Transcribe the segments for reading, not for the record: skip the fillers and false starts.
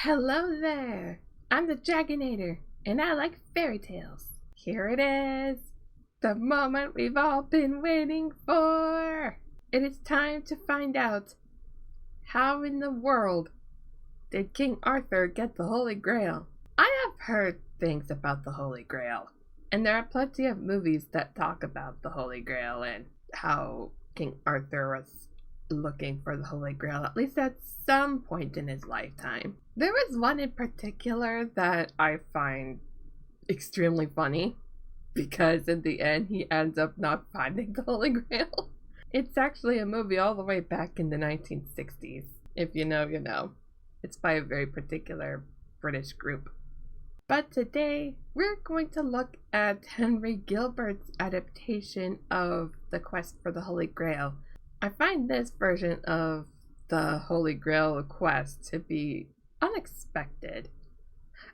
Hello there! I'm the Dragonator, and I like fairy tales. Here it is! The moment we've all been waiting for! It is time to find out how in the world did King Arthur get the Holy Grail? I have heard things about the Holy Grail, and there are plenty of movies that talk about the Holy Grail and how King Arthur was looking for the Holy Grail, at least at some point in his lifetime. There was one in particular that I find extremely funny because in the end he ends up not finding the Holy Grail. It's actually a movie all the way back in the 1960s. If you know, you know. It's by a very particular British group. But today we're going to look at Henry Gilbert's adaptation of The Quest for the Holy Grail. I find this version of the Holy Grail quest to be unexpected.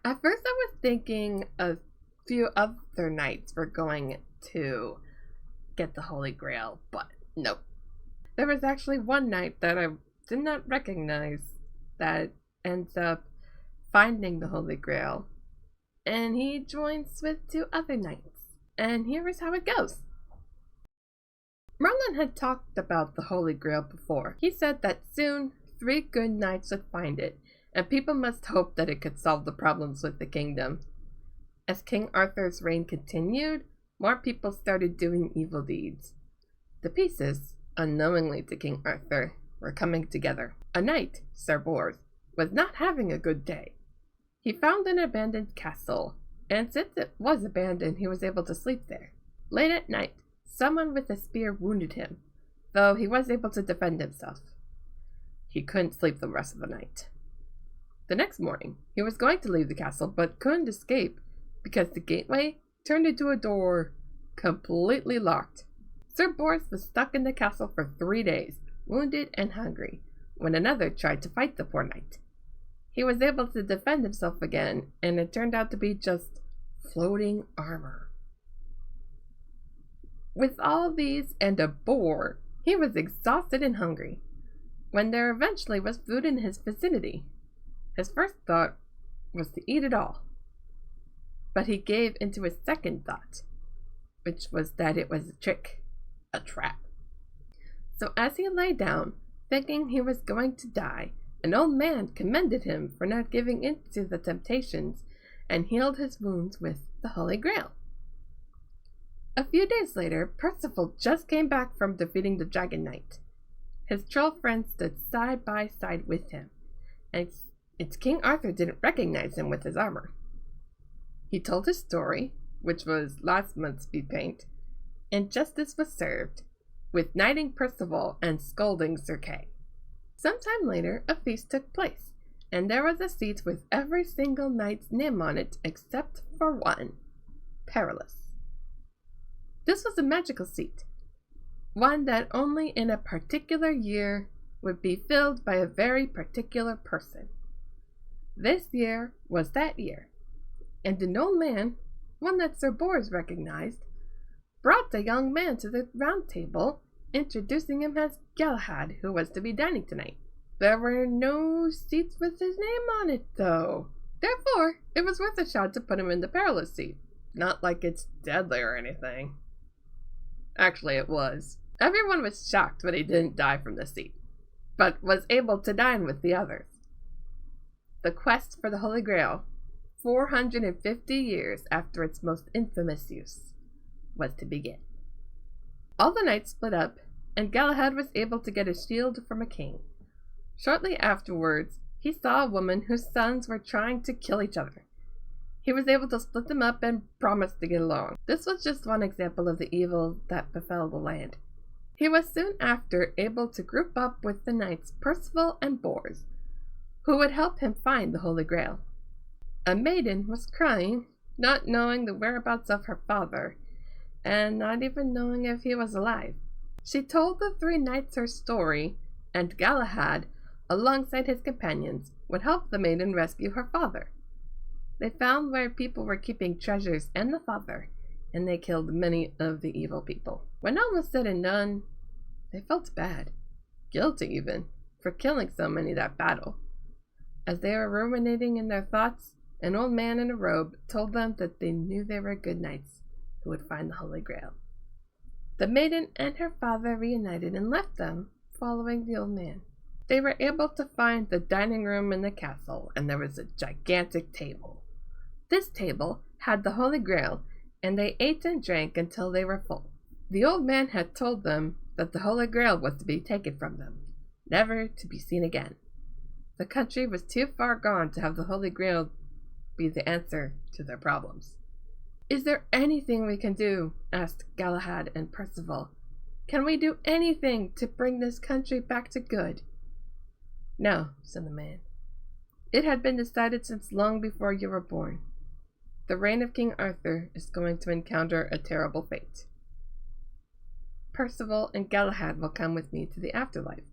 At first I was thinking a few other knights were going to get the Holy Grail, but nope. There was actually one knight that I did not recognize that ends up finding the Holy Grail, and he joins with two other knights. And here is how it goes. Merlin had talked about the Holy Grail before. He said that soon 3 good knights would find it, and people must hope that it could solve the problems with the kingdom. As King Arthur's reign continued, more people started doing evil deeds. The pieces, unknowingly to King Arthur, were coming together. A knight, Sir Bors, was not having a good day. He found an abandoned castle, and since it was abandoned, he was able to sleep there. Late at night, someone with a spear wounded him, though he was able to defend himself. He couldn't sleep the rest of the night. The next morning, he was going to leave the castle, but couldn't escape because the gateway turned into a door completely locked. Sir Bors was stuck in the castle for 3 days, wounded and hungry, when another tried to fight the poor knight. He was able to defend himself again, and it turned out to be just floating armor. With all these and a boar, he was exhausted and hungry, when there eventually was food in his vicinity. His first thought was to eat it all, but he gave into his second thought, which was that it was a trick, a trap. So as he lay down, thinking he was going to die, an old man commended him for not giving in to the temptations and healed his wounds with the Holy Grail. A few days later, Percival just came back from defeating the Dragon Knight. His troll friend stood side by side with him, and it's King Arthur didn't recognize him with his armor. He told his story, which was last month's Speedpaint, and justice was served, with knighting Percival and scolding Sir Kay. Sometime later, a feast took place, and there was a seat with every single knight's name on it except for one, Perilous. This was a magical seat, one that only in a particular year would be filled by a very particular person. This year was that year, and an old man, one that Sir Bors recognized, brought the young man to the round table, introducing him as Galahad, who was to be dining tonight. There were no seats with his name on it, though. Therefore, it was worth a shot to put him in the Perilous seat. Not like it's deadly or anything. Actually, it was. Everyone was shocked when he didn't die from the seat, but was able to dine with the others. The quest for the Holy Grail, 450 years after its most infamous use, was to begin. All the knights split up, and Galahad was able to get a shield from a king. Shortly afterwards, he saw a woman whose sons were trying to kill each other. He was able to split them up and promised to get along. This was just one example of the evil that befell the land. He was soon after able to group up with the knights Percival and Bors, who would help him find the Holy Grail. A maiden was crying, not knowing the whereabouts of her father, and not even knowing if he was alive. She told the 3 knights her story, and Galahad, alongside his companions, would help the maiden rescue her father. They found where people were keeping treasures and the father, and they killed many of the evil people. When all was said and done, they felt bad, guilty even, for killing so many that battle. As they were ruminating in their thoughts, an old man in a robe told them that they knew they were good knights who would find the Holy Grail. The maiden and her father reunited and left them, following the old man. They were able to find the dining room in the castle, and there was a gigantic table. This table had the Holy Grail, and they ate and drank until they were full. The old man had told them that the Holy Grail was to be taken from them, never to be seen again. The country was too far gone to have the Holy Grail be the answer to their problems. "Is there anything we can do?" asked Galahad and Percival. "Can we do anything to bring this country back to good?" "No," said the man. "It had been decided since long before you were born. The reign of King Arthur is going to encounter a terrible fate. Percival and Galahad will come with me to the afterlife,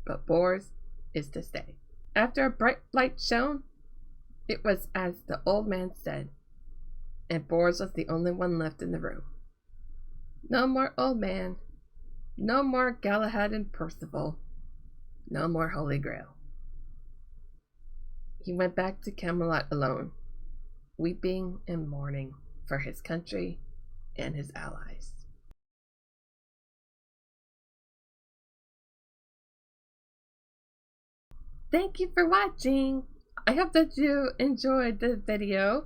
but Bors is to stay." After a bright light shone, it was as the old man said, and Bors was the only one left in the room. No more old man, no more Galahad and Percival, no more Holy Grail. He went back to Camelot alone, weeping and mourning for his country and his allies. Thank you for watching. I hope that you enjoyed the video,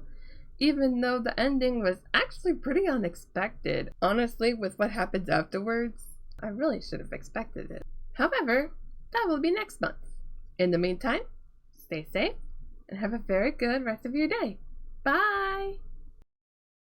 even though the ending was actually pretty unexpected. Honestly, with what happens afterwards, I really should have expected it. However, that will be next month. In the meantime, stay safe and have a very good rest of your day. Bye!